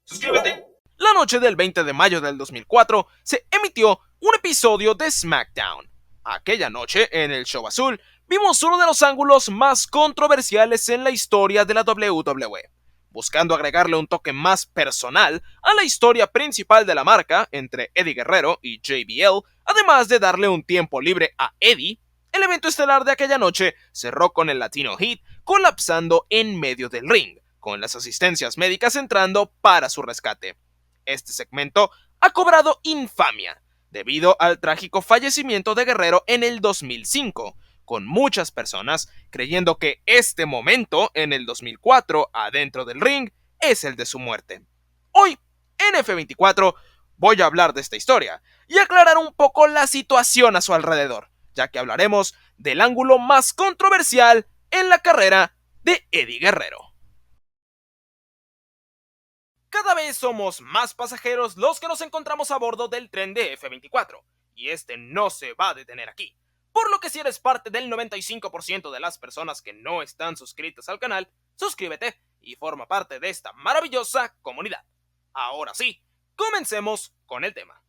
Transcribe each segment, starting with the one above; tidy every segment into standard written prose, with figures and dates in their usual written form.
Suscríbete. La noche del 20 de mayo del 2004 se emitió un episodio de SmackDown. Aquella noche, en el show azul, vimos uno de los ángulos más controversiales en la historia de la WWE, buscando agregarle un toque más personal a la historia principal de la marca entre Eddie Guerrero y JBL, además de darle un tiempo libre a Eddie. El evento estelar de aquella noche cerró con el Latino Heat colapsando en medio del ring, con las asistencias médicas entrando para su rescate. Este segmento ha cobrado infamia debido al trágico fallecimiento de Guerrero en el 2005, con muchas personas creyendo que este momento en el 2004 adentro del ring es el de su muerte. Hoy, en F24, voy a hablar de esta historia y aclarar un poco la situación a su alrededor, ya que hablaremos del ángulo más controversial en la carrera de Eddie Guerrero. Cada vez somos más pasajeros los que nos encontramos a bordo del tren de F24, y este no se va a detener aquí. Por lo que si eres parte del 95% de las personas que no están suscritas al canal, suscríbete y forma parte de esta maravillosa comunidad. Ahora sí, comencemos con el tema.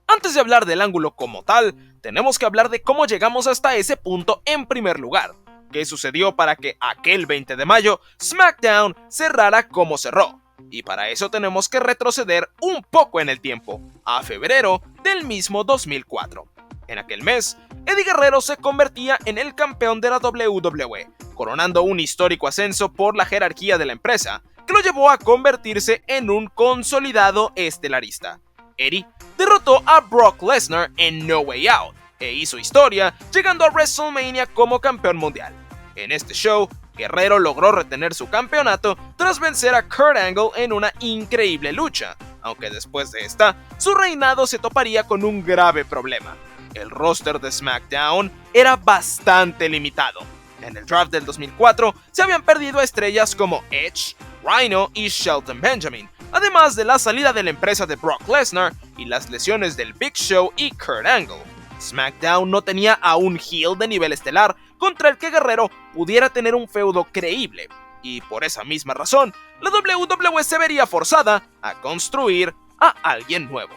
Antes de hablar del ángulo como tal, tenemos que hablar de cómo llegamos hasta ese punto en primer lugar. ¿Qué sucedió para que aquel 20 de mayo SmackDown cerrara como cerró? Y para eso tenemos que retroceder un poco en el tiempo, a febrero del mismo 2004. En aquel mes, Eddie Guerrero se convertía en el campeón de la WWE, coronando un histórico ascenso por la jerarquía de la empresa, que lo llevó a convertirse en un consolidado estelarista. Eddie derrotó a Brock Lesnar en No Way Out, e hizo historia llegando a WrestleMania como campeón mundial. En este show, Guerrero logró retener su campeonato tras vencer a Kurt Angle en una increíble lucha, aunque después de esta, su reinado se toparía con un grave problema. El roster de SmackDown era bastante limitado. En el draft del 2004 se habían perdido a estrellas como Edge, Rhino y Shelton Benjamin, además de la salida de la empresa de Brock Lesnar y las lesiones del Big Show y Kurt Angle. SmackDown no tenía a un heel de nivel estelar contra el que Guerrero pudiera tener un feudo creíble, y por esa misma razón, la WWE se vería forzada a construir a alguien nuevo.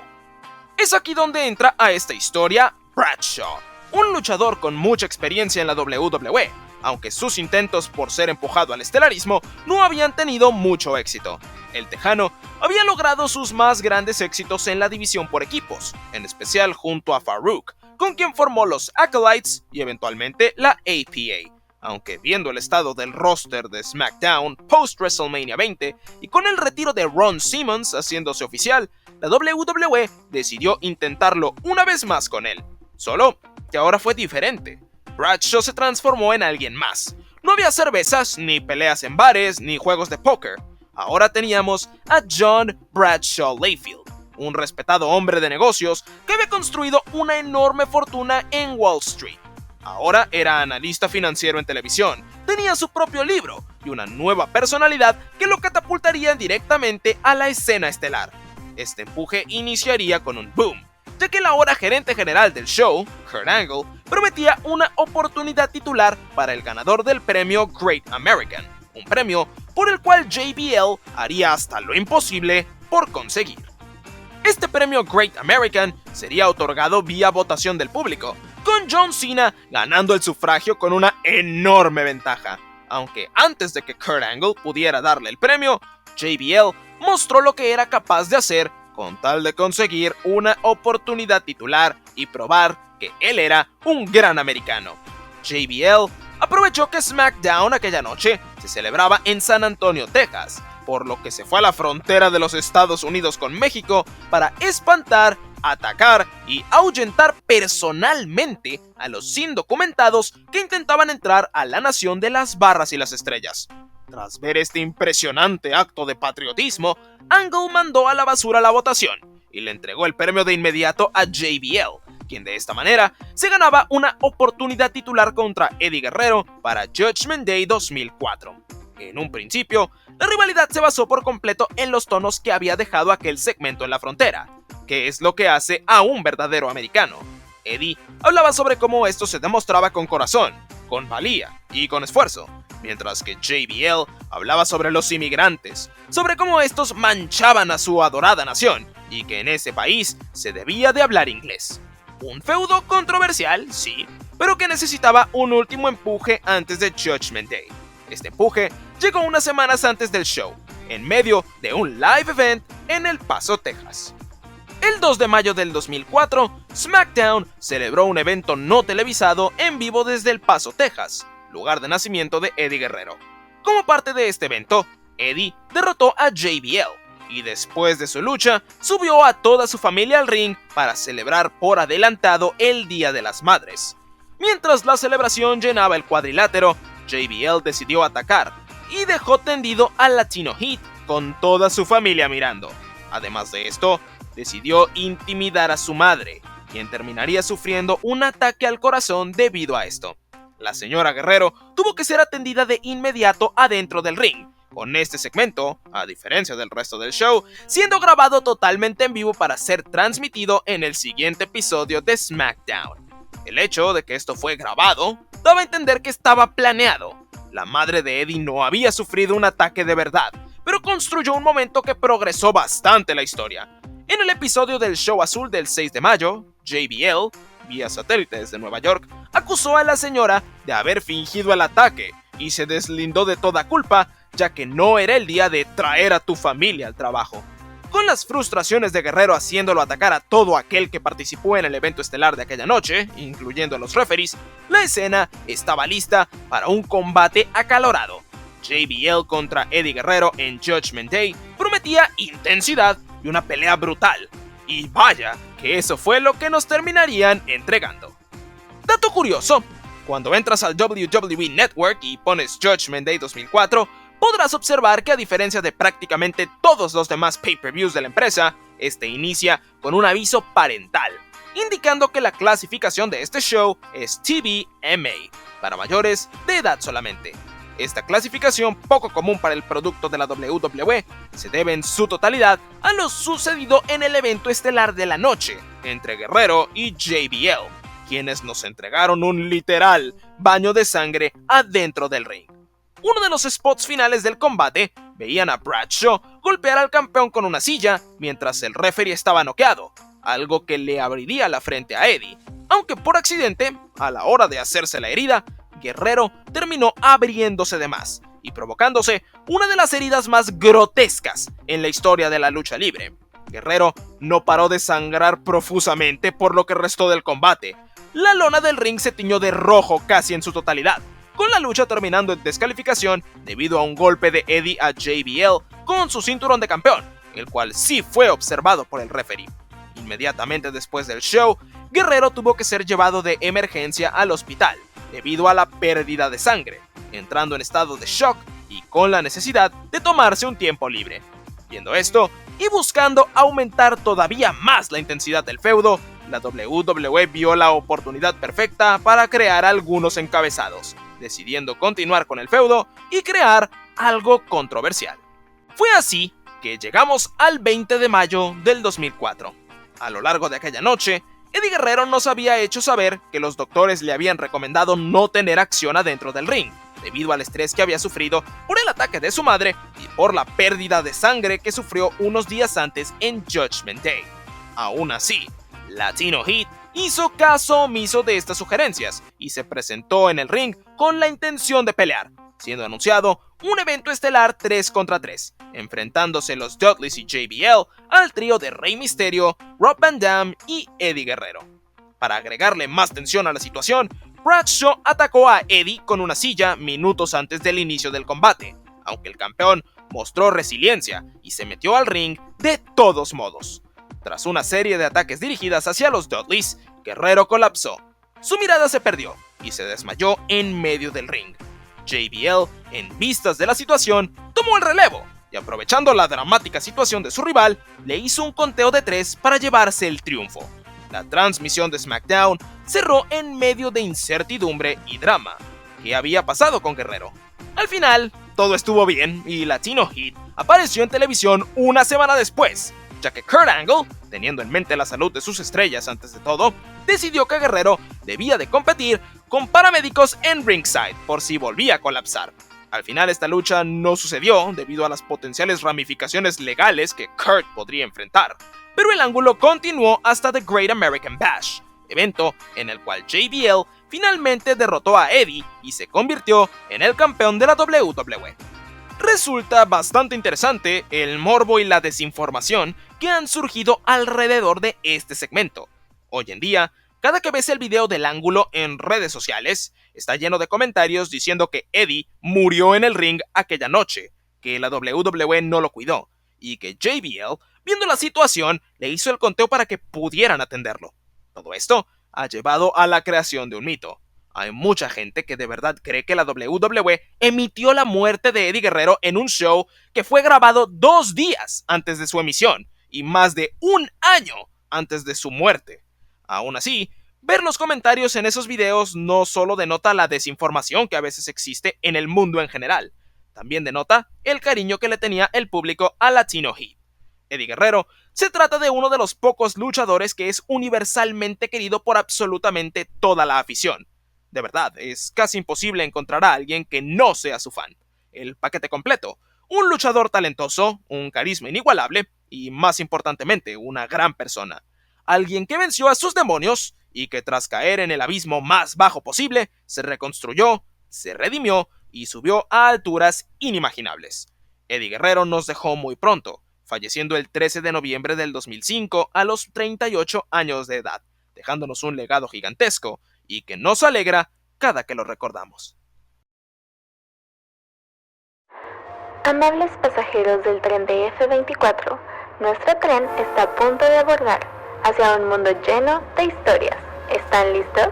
Es aquí donde entra a esta historia Bradshaw, un luchador con mucha experiencia en la WWE, aunque sus intentos por ser empujado al estelarismo no habían tenido mucho éxito. El tejano había logrado sus más grandes éxitos en la división por equipos, en especial junto a Farouk, con quien formó los Acolytes y eventualmente la APA. Aunque viendo el estado del roster de SmackDown post WrestleMania 20 y con el retiro de Ron Simmons haciéndose oficial, la WWE decidió intentarlo una vez más con él. Solo que ahora fue diferente. Bradshaw se transformó en alguien más. No había cervezas, ni peleas en bares, ni juegos de póker. Ahora teníamos a John Bradshaw Layfield, un respetado hombre de negocios que había construido una enorme fortuna en Wall Street. Ahora era analista financiero en televisión, tenía su propio libro y una nueva personalidad que lo catapultaría directamente a la escena estelar. Este empuje iniciaría con un boom, ya que el ahora gerente general del show, Kurt Angle, prometía una oportunidad titular para el ganador del premio Great American, un premio por el cual JBL haría hasta lo imposible por conseguir. Este premio Great American sería otorgado vía votación del público, con John Cena ganando el sufragio con una enorme ventaja. Aunque antes de que Kurt Angle pudiera darle el premio, JBL mostró lo que era capaz de hacer con tal de conseguir una oportunidad titular y probar que él era un gran americano. JBL aprovechó que SmackDown aquella noche se celebraba en San Antonio, Texas, por lo que se fue a la frontera de los Estados Unidos con México para espantar, atacar y ahuyentar personalmente a los indocumentados que intentaban entrar a la nación de las barras y las estrellas. Tras ver este impresionante acto de patriotismo, Angle mandó a la basura la votación y le entregó el premio de inmediato a JBL, quien de esta manera se ganaba una oportunidad titular contra Eddie Guerrero para Judgment Day 2004. En un principio, la rivalidad se basó por completo en los tonos que había dejado aquel segmento en la frontera, que es lo que hace a un verdadero americano. Eddie hablaba sobre cómo esto se demostraba con corazón, con valía y con esfuerzo, mientras que JBL hablaba sobre los inmigrantes, sobre cómo estos manchaban a su adorada nación y que en ese país se debía de hablar inglés. Un feudo controversial, sí, pero que necesitaba un último empuje antes de Judgment Day. Este empuje llegó unas semanas antes del show, en medio de un live event en El Paso, Texas. El 2 de mayo del 2004, SmackDown celebró un evento no televisado en vivo desde El Paso, Texas, lugar de nacimiento de Eddie Guerrero. Como parte de este evento, Eddie derrotó a JBL y después de su lucha, subió a toda su familia al ring para celebrar por adelantado el Día de las Madres. Mientras la celebración llenaba el cuadrilátero, JBL decidió atacar y dejó tendido al Latino Heat con toda su familia mirando. Además de esto, decidió intimidar a su madre, quien terminaría sufriendo un ataque al corazón debido a esto. La señora Guerrero tuvo que ser atendida de inmediato adentro del ring, con este segmento, a diferencia del resto del show, siendo grabado totalmente en vivo para ser transmitido en el siguiente episodio de SmackDown. El hecho de que esto fue grabado daba a entender que estaba planeado. La madre de Eddie no había sufrido un ataque de verdad, pero construyó un momento que progresó bastante la historia. En el episodio del show azul del 6 de mayo, JBL, vía satélite desde Nueva York, acusó a la señora de haber fingido el ataque y se deslindó de toda culpa, ya que no era el día de traer a tu familia al trabajo. Con las frustraciones de Guerrero haciéndolo atacar a todo aquel que participó en el evento estelar de aquella noche, incluyendo a los referees, la escena estaba lista para un combate acalorado. JBL contra Eddie Guerrero en Judgment Day prometía intensidad y una pelea brutal. Y vaya, que eso fue lo que nos terminarían entregando. Dato curioso, cuando entras al WWE Network y pones Judgment Day 2004, podrás observar que a diferencia de prácticamente todos los demás pay-per-views de la empresa, este inicia con un aviso parental, indicando que la clasificación de este show es TVMA, para mayores de edad solamente. Esta clasificación, poco común para el producto de la WWE, se debe en su totalidad a lo sucedido en el evento estelar de la noche entre Guerrero y JBL, quienes nos entregaron un literal baño de sangre adentro del ring. Uno de los spots finales del combate veían a Bradshaw golpear al campeón con una silla mientras el referee estaba noqueado, algo que le abriría la frente a Eddie, aunque por accidente, a la hora de hacerse la herida, Guerrero terminó abriéndose de más y provocándose una de las heridas más grotescas en la historia de la lucha libre. Guerrero no paró de sangrar profusamente por lo que restó del combate. La lona del ring se tiñó de rojo casi en su totalidad, con la lucha terminando en descalificación debido a un golpe de Eddie a JBL con su cinturón de campeón, el cual sí fue observado por el referee. Inmediatamente después del show, Guerrero tuvo que ser llevado de emergencia al hospital debido a la pérdida de sangre, entrando en estado de shock y con la necesidad de tomarse un tiempo libre. Viendo esto y buscando aumentar todavía más la intensidad del feudo, la WWE vio la oportunidad perfecta para crear algunos encabezados, decidiendo continuar con el feudo y crear algo controversial. Fue así que llegamos al 20 de mayo del 2004. A lo largo de aquella noche, Eddie Guerrero nos había hecho saber que los doctores le habían recomendado no tener acción adentro del ring, debido al estrés que había sufrido por el ataque de su madre y por la pérdida de sangre que sufrió unos días antes en Judgment Day. Aún así, Latino Heat hizo caso omiso de estas sugerencias y se presentó en el ring con la intención de pelear, siendo anunciado un evento estelar 3 contra 3, enfrentándose los Dudleys y JBL al trío de Rey Mysterio, Rob Van Dam y Eddie Guerrero. Para agregarle más tensión a la situación, Bradshaw atacó a Eddie con una silla minutos antes del inicio del combate, aunque el campeón mostró resiliencia y se metió al ring de todos modos. Tras una serie de ataques dirigidas hacia los Dudleys, Guerrero colapsó. Su mirada se perdió y se desmayó en medio del ring. JBL, en vistas de la situación, tomó el relevo y aprovechando la dramática situación de su rival, le hizo un conteo de 3 para llevarse el triunfo. La transmisión de SmackDown cerró en medio de incertidumbre y drama. ¿Qué había pasado con Guerrero? Al final, todo estuvo bien y Latino Heat apareció en televisión una semana después, ya que Kurt Angle, teniendo en mente la salud de sus estrellas antes de todo, decidió que Guerrero debía de competir con paramédicos en ringside por si volvía a colapsar. Al final esta lucha no sucedió debido a las potenciales ramificaciones legales que Kurt podría enfrentar, pero el ángulo continuó hasta The Great American Bash, evento en el cual JBL finalmente derrotó a Eddie y se convirtió en el campeón de la WWE. Resulta bastante interesante el morbo y la desinformación que han surgido alrededor de este segmento. Hoy en día, cada que ves el video del ángulo en redes sociales, está lleno de comentarios diciendo que Eddie murió en el ring aquella noche, que la WWE no lo cuidó, y que JBL, viendo la situación, le hizo el conteo para que pudieran atenderlo. Todo esto ha llevado a la creación de un mito. Hay mucha gente que de verdad cree que la WWE emitió la muerte de Eddie Guerrero en un show que fue grabado 2 días antes de su emisión y más de 1 año antes de su muerte. Aún así, ver los comentarios en esos videos no solo denota la desinformación que a veces existe en el mundo en general, también denota el cariño que le tenía el público a Latino Heat. Eddie Guerrero se trata de uno de los pocos luchadores que es universalmente querido por absolutamente toda la afición. De verdad, es casi imposible encontrar a alguien que no sea su fan. El paquete completo. Un luchador talentoso, un carisma inigualable y, más importantemente, una gran persona. Alguien que venció a sus demonios y que tras caer en el abismo más bajo posible, se reconstruyó, se redimió y subió a alturas inimaginables. Eddie Guerrero nos dejó muy pronto, falleciendo el 13 de noviembre del 2005 a los 38 años de edad, dejándonos un legado gigantesco y que nos alegra cada que lo recordamos. Amables pasajeros del tren de F24, nuestro tren está a punto de abordar hacia un mundo lleno de historias. ¿Están listos?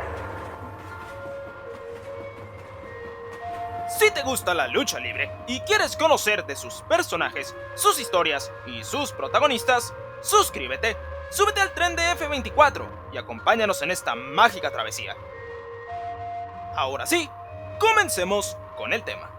Si te gusta la lucha libre y quieres conocer de sus personajes, sus historias y sus protagonistas, suscríbete, súbete al tren de F24 y acompáñanos en esta mágica travesía. Ahora sí, comencemos con el tema.